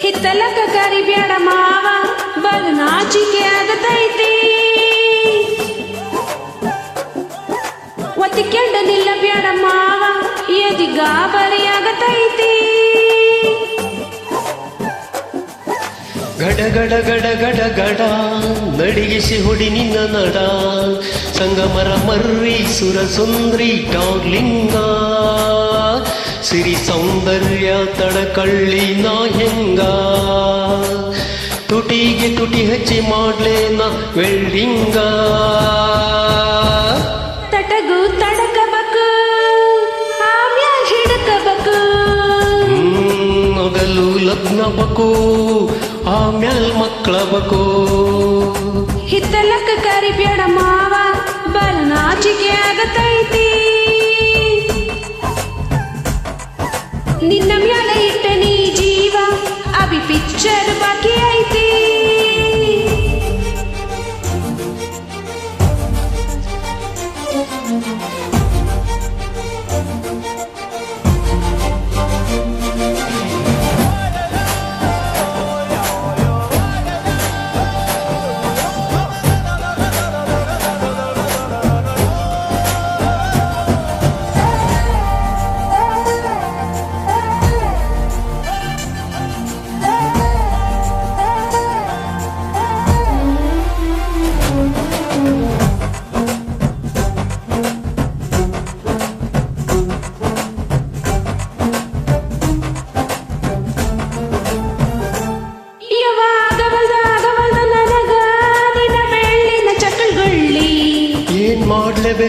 ಹಿತ್ತಲಕ ಕರಿಬ್ಯಾಡ ಮಾವ ಬಲ್ ನಾಚಿಕೆ ಆಗತೈತಿ ಒತ್ತಿಕೊಂಡ ನಿಲ್ಲ ಬ್ಯಾಡ ಮಾವ ಎದಿ ಗಾಬರಿ ಆಗತೈತಿ ಗಡ ಗಡ ಗಡ ಗಡ ಗಡ ನಡಿಗಿಸಿ ಹೊಡಿ ನಿನ್ನ ನಡ ಸಂಗಮರ ಮರ್ರಿ ಸುರ ಸುಂದ್ರಿ ಡಾರ್ಲಿಂಗ ಸಿರಿ ಸೌಂದರ್ಯ ತಡಕಳ್ಳಿ ನಾ ಹೆಂಗ ತುಟಿಗೆ ತುಟಿ ಹಚ್ಚಿ ಮಾಡ್ಲೇನ ವೆಲ್ಡಿಂಗ ತಟಗು ತಡಕಬೇಕು ಆಮ್ಯಾಲ್ ಹಿಡಕಬೇಕು ಮೊದಲು ಲಗ್ನ ಬೇಕು ಆಮ್ಯಾಲ್ ಮಕ್ಕಳ ಬೇಕು ಹಿತ್ತಲಕ ಕರಿಬ್ಯಾಡ ಮಾವ ಬಲ್ ನಾಚಿಕೆ ಆಗತೈತಿ ನಿನ್ನ ಮ್ಯಾಲ ಇಟ್ಟ ನೀ ಜೀವ ಅಭಿ ಪಿಕ್ಚರ್ ಬಾಕಿ ಐತಿ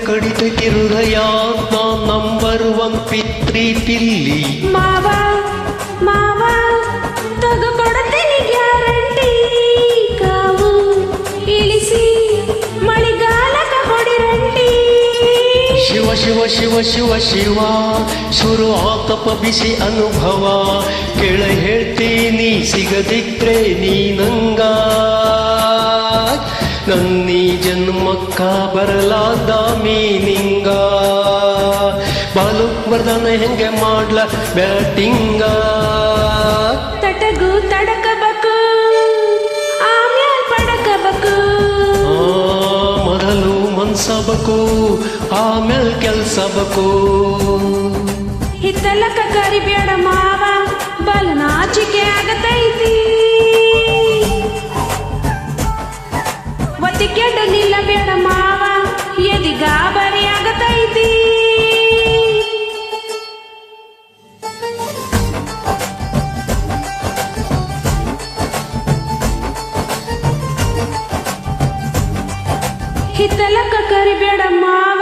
ಕಡಿತೈತಿ ಹೃದಯ ನಾ ನಂಬರ್ ಒನ್ ಪಿತ್ರಿ ಪಿಲ್ಲಿ ಮಾವ ಮಾವ ತಗೊಡ್ತೀನಿ ಗ್ಯಾರಂಟಿ ಕಾವು ಇಳಿಸಿ ಮಳಿಗಾಲಕ ಹೊಡಿರಂಟಿ ಶಿವ ಶಿವ ಶಿವ ಶಿವ ಶಿವ ಶುರು ಆತಪ ಬಿಸಿ ಅನುಭವ ಕೆಳ ಹೇಳ್ತೀನಿ ಸಿಗದಿದ್ರೆ ನೀ ನಂಗ ನನ್ನೀ ಜನ್ಮಕ್ಕ ಬರಲಾದ ಮೀನಿಂಗ ಬಾಲು ವರ್ಧನ ಹೆಂಗೆ ಮಾಡ್ಲ ಬ್ಯಾಟಿಂಗ ತಟಗು ತಡಕಬೇಕು ಆಮ್ಯಾಲ್ ಪಡಕಬೇಕು ಮೊದಲು ಮನ್ಸಬೇಕು ಆಮೇಲೆ ಕೆಲ್ಸಬೇಕು ಹಿತ್ತಲಕ ಕರಿಬ್ಯಾಡ ಮಾವ ಬಲ್ ನಾಚಿಕೆ ಆಗತೈತಿ ಒತ್ತಿಕೊಂಡ ನಿಲ್ಲ ಬೇಡ ಮಾವ ಎದಿ ಗಾಬರಿ ಆಗತೈತಿ ಹಿತ್ತಲಕ ಕರಿಬೇಡ ಮಾವ.